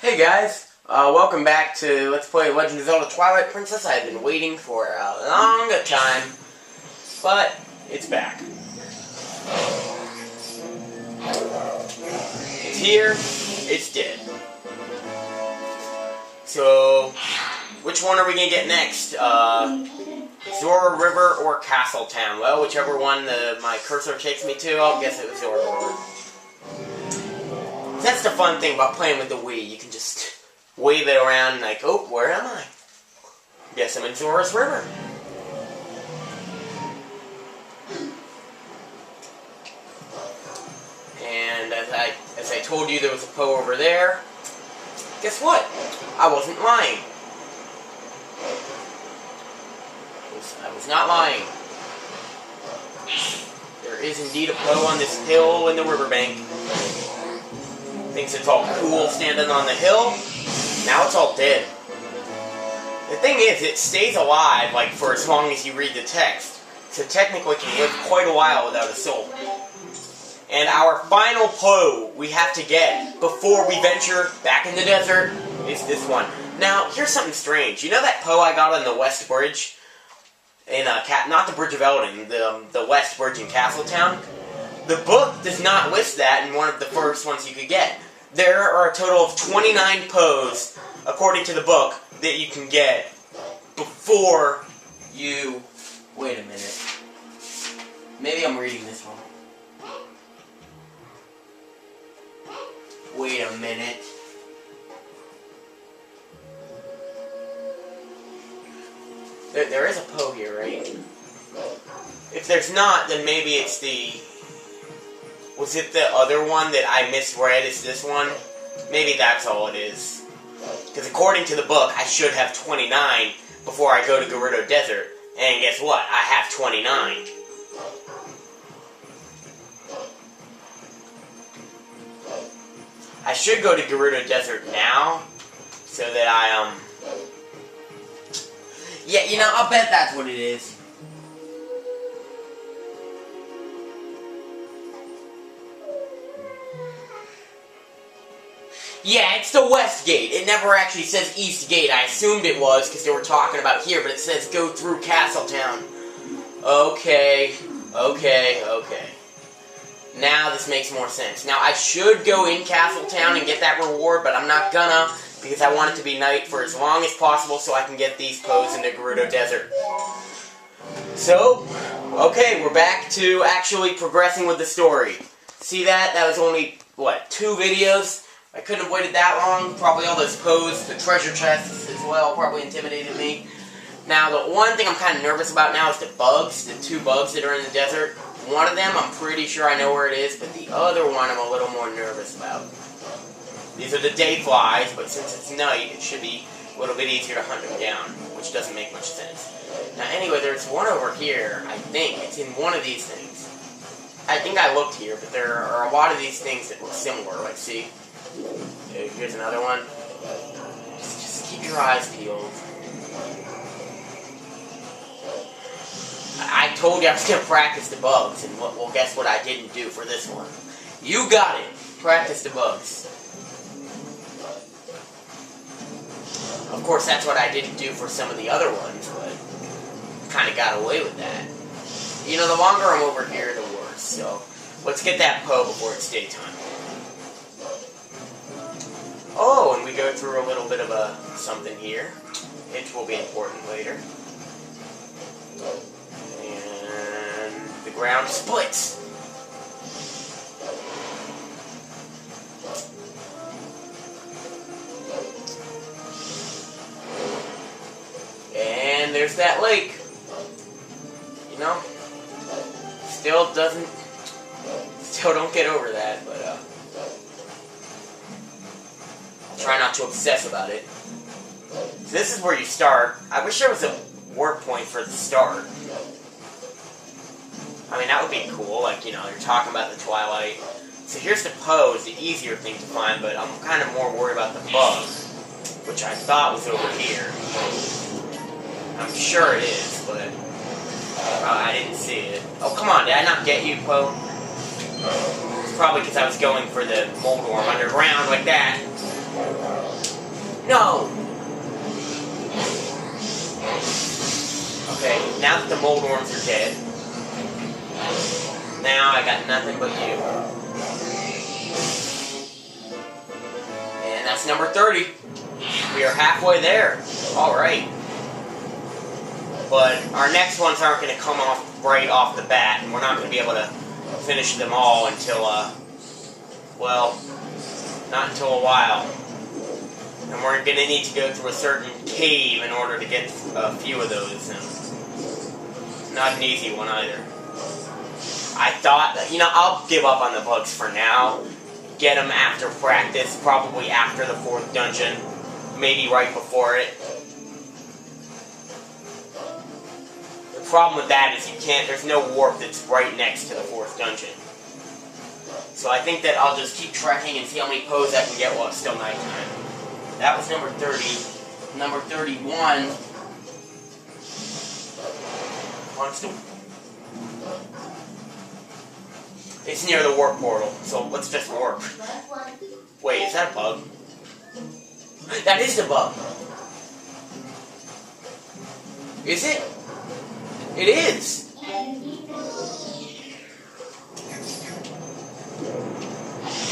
Hey guys, welcome back to Let's Play Legend of Zelda Twilight Princess. I've been waiting for a long time, but it's back. It's here, it's dead. So, which one are we going to get next? Zora River or Castle Town? Well, whichever one my cursor takes me to, I'll guess it was Zora River. That's the fun thing about playing with the Wii. You can just wave it around and like, oh, where am I? Guess I'm in Zora's River. And as I told you, there was a Poe over there. Guess what? I wasn't lying. I was not lying. There is indeed a Poe on this hill in the riverbank. Thinks it's all cool standing on the hill. Now it's all dead. The thing is, it stays alive like for as long as you read the text. So technically it can live quite a while without a soul. And our final Poe we have to get before we venture back in the desert is this one. Now, here's something strange. You know that Poe I got on the West Bridge? In not the Bridge of Eldin, the West Bridge in Castle Town? The book does not list that in one of the first ones you could get. There are a total of 29 Poes, according to the book, that you can get before you... Wait a minute. Maybe I'm reading this wrong. Wait a minute. There is a Poe here, right? If there's not, then maybe it's the... Was it the other one that I misread as this one? Maybe that's all it is. Because according to the book, I should have 29 before I go to Gerudo Desert. And guess what? I have 29. I should go to Gerudo Desert now, so that I, Yeah, you know, I'll bet that's what it is. Yeah, it's the Westgate. It never actually says East Gate. I assumed it was because they were talking about here, but it says go through Castletown. Okay. Now this makes more sense. Now, I should go in Castletown and get that reward, but I'm not gonna because I want it to be night for as long as possible so I can get these Poes into Gerudo Desert. So, okay, we're back to actually progressing with the story. See that? That was only, what, 2 videos? I couldn't have waited that long. Probably all those Poes, the treasure chests as well, probably intimidated me. Now, the one thing I'm kind of nervous about now is the bugs, the 2 bugs that are in the desert. One of them, I'm pretty sure I know where it is, but the other one I'm a little more nervous about. These are the dayflies, but since it's night, it should be a little bit easier to hunt them down, which doesn't make much sense. Now, anyway, there's one over here. I think it's in one of these things. I think I looked here, but there are a lot of these things that look similar. Like, see? Here's another one. Just keep your eyes peeled. I told you I was going to practice the bugs, and well, guess what I didn't do for this one? You got it! Practice the bugs. Of course, that's what I didn't do for some of the other ones, but kind of got away with that. You know, the longer I'm over here, the worse, so let's get that Poe before it's daytime. Oh, and we go through a little bit of a something here. It will be important later. And the ground splits. And there's that lake. You know, still don't get over that, but try not to obsess about it. So this is where you start. I wish there was a warp point for the start. I mean, that would be cool, like, you know, you're talking about the Twilight. So here's the Poe, is the easier thing to find, but I'm kind of more worried about the bug, which I thought was over here. I'm sure it is, but I didn't see it. Oh, come on, did I not get you, Poe? It's probably because I was going for the mold worm underground like that. No! Okay, now that the mold worms are dead, now I got nothing but you. And that's number 30. We are halfway there. Alright. But our next ones aren't going to come off right off the bat, and we're not going to be able to finish them all until, well, not until a while. And we're going to need to go through a certain cave in order to get a few of those. And not an easy one either. I thought that, you know, I'll give up on the bugs for now. Get them after practice, probably after the 4th dungeon. Maybe right before it. The problem with that is you can't, there's no warp that's right next to the 4th dungeon. So I think that I'll just keep trekking and see how many Poes I can get while it's still nighttime. That was number 30. Number 31. It's near the warp portal, so let's just warp. Wait, is that a bug? That is the bug. Is it? It is.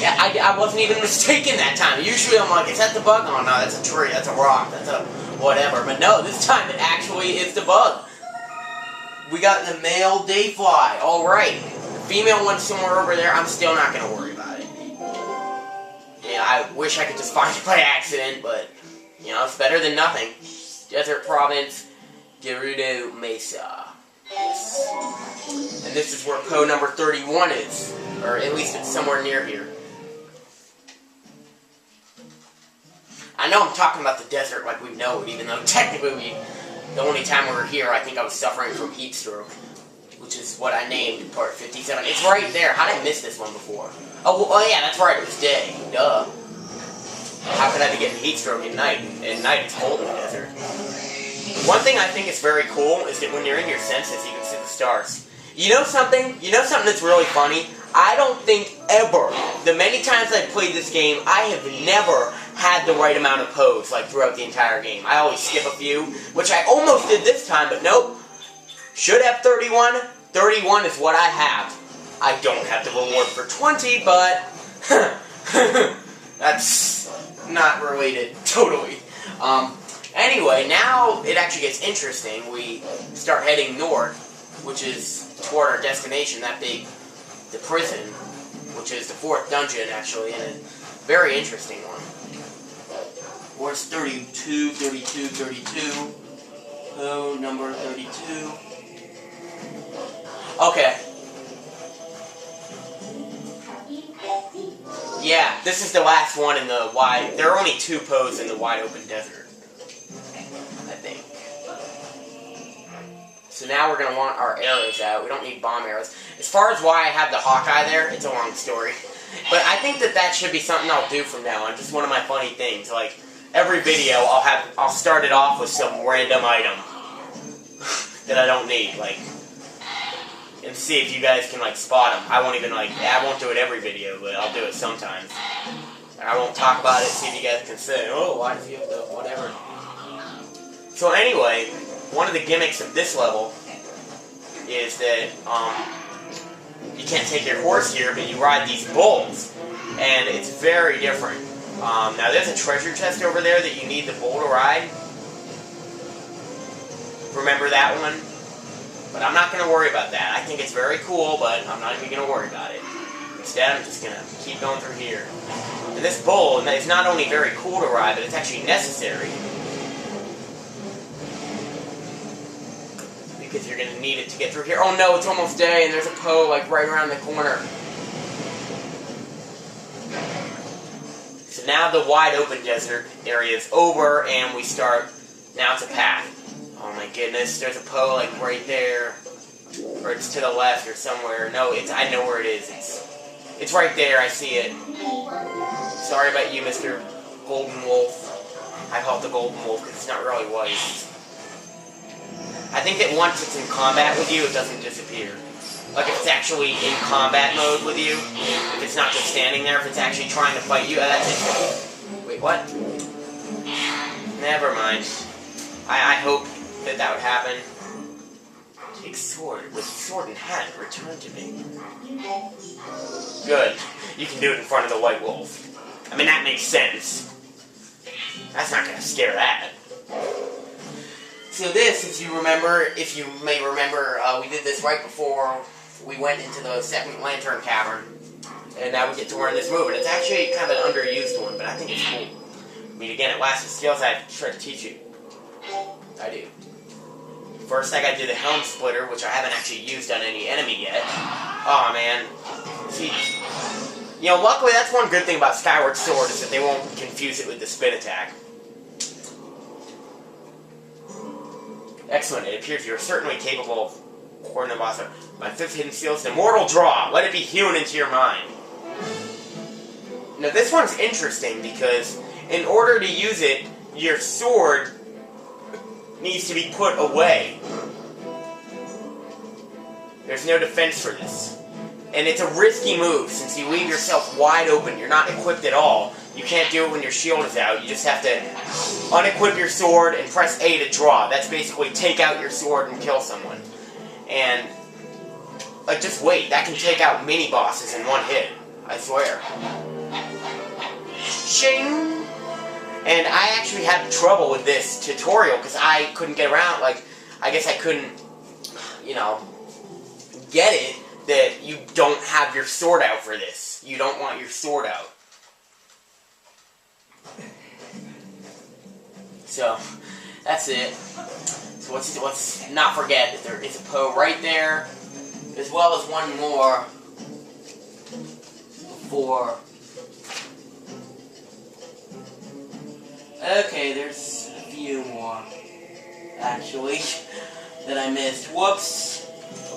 Yeah, I wasn't even mistaken that time. Usually I'm like, is that the bug? Oh no, that's a tree, that's a rock, that's a whatever. But no, this time it actually is the bug. We got the male dayfly. Alright. The female one's somewhere over there. I'm still not going to worry about it. Yeah, I wish I could just find it by accident, but, you know, it's better than nothing. Desert Province, Gerudo Mesa. Yes. And this is where Poe number 31 is. Or at least it's somewhere near here. I know I'm talking about the desert like we know it, even though technically the only time we were here, I think I was suffering from heat stroke, which is what I named part 57. It's right there. How did I miss this one before? Oh yeah, that's right. It was day. Duh. How could I be getting heat stroke at night? At night, it's cold in the desert. One thing I think is very cool is that when you're in your senses, you can see the stars. You know something? You know something that's really funny? I don't think ever, the many times I've played this game, I have never had the right amount of Poes, like, throughout the entire game. I always skip a few, which I almost did this time, but nope. Should have 31. 31 is what I have. I don't have the reward for 20, but that's not related, totally. Anyway, now it actually gets interesting. We start heading north, which is toward our destination, the prison, which is the 4th dungeon, actually, and a very interesting one. Where's 32, 32, 32? Oh, number 32. Okay. Yeah, this is the last one in the wide... There are only 2 Poes in the wide open desert, I think. So now we're going to want our arrows out. We don't need bomb arrows. As far as why I have the Hawkeye there, it's a long story. But I think that should be something I'll do from now on. Just one of my funny things. Like, every video, I'll start it off with some random item that I don't need. Like, and see if you guys can, like, spot them. I won't do it every video, but I'll do it sometimes. And I won't talk about it, see if you guys can say, oh, why does he have the whatever. So anyway, one of the gimmicks of this level is that you can't take your horse here, but you ride these bulls, and it's very different. Now there's a treasure chest over there that you need the bull to ride. Remember that one? But I'm not going to worry about that. I think it's very cool, but I'm not even going to worry about it. Instead, I'm just going to keep going through here. And this bull is not only very cool to ride, but it's actually necessary. Because you're going to need it to get through here. Oh no, it's almost day, and there's a Poe, like, right around the corner. So now the wide open desert area is over, and we start... Now it's a path. Oh my goodness, there's a Poe, like, right there. Or it's to the left or somewhere. No, I know where it is. It's right there, I see it. Sorry about you, Mr. Golden Wolf. I call it the Golden Wolf, because it's not really white. I think that once it's in combat with you, it doesn't disappear. Like, if it's actually in combat mode with you, if it's not just standing there, if it's actually trying to fight you, that's it. Wait, what? Never mind. I hope that would happen. Take sword. With sword in hand, return to me. Good. You can do it in front of the White Wolf. I mean, that makes sense. That's not gonna scare that. So this, if you may remember, we did this right before we went into the second Lantern Cavern. And now we get to learn this move, and it's actually kind of an underused one, but I think it's cool. I mean, again, it lasts the skills I try to teach you. I do. First, I gotta do the Helm Splitter, which I haven't actually used on any enemy yet. Aw, man. See, you know, luckily that's one good thing about Skyward Sword, is that they won't confuse it with the spin attack. Excellent. It appears you're certainly capable of coordinating boss. My fifth hidden skill is Immortal Draw. Let it be hewn into your mind. Now, this one's interesting because in order to use it, your sword needs to be put away. There's no defense for this. And it's a risky move since you leave yourself wide open. You're not equipped at all. You can't do it when your shield is out. You just have to unequip your sword and press A to draw. That's basically take out your sword and kill someone. And, like, just wait. That can take out mini-bosses in one hit. I swear. Shing! And I actually had trouble with this tutorial because I couldn't get around. Like, I guess I couldn't, you know, get it that you don't have your sword out for this. You don't want your sword out. So, that's it. So let's not forget that there is a Poe right there, as well as one more before. Okay, there's a few more, actually, that I missed. Whoops.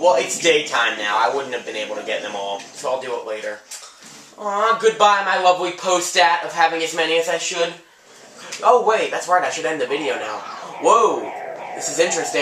Well, it's daytime now. I wouldn't have been able to get them all, so I'll do it later. Aw, goodbye, my lovely Poe stat of having as many as I should. Oh, wait, that's right. I should end the video now. Whoa, this is interesting.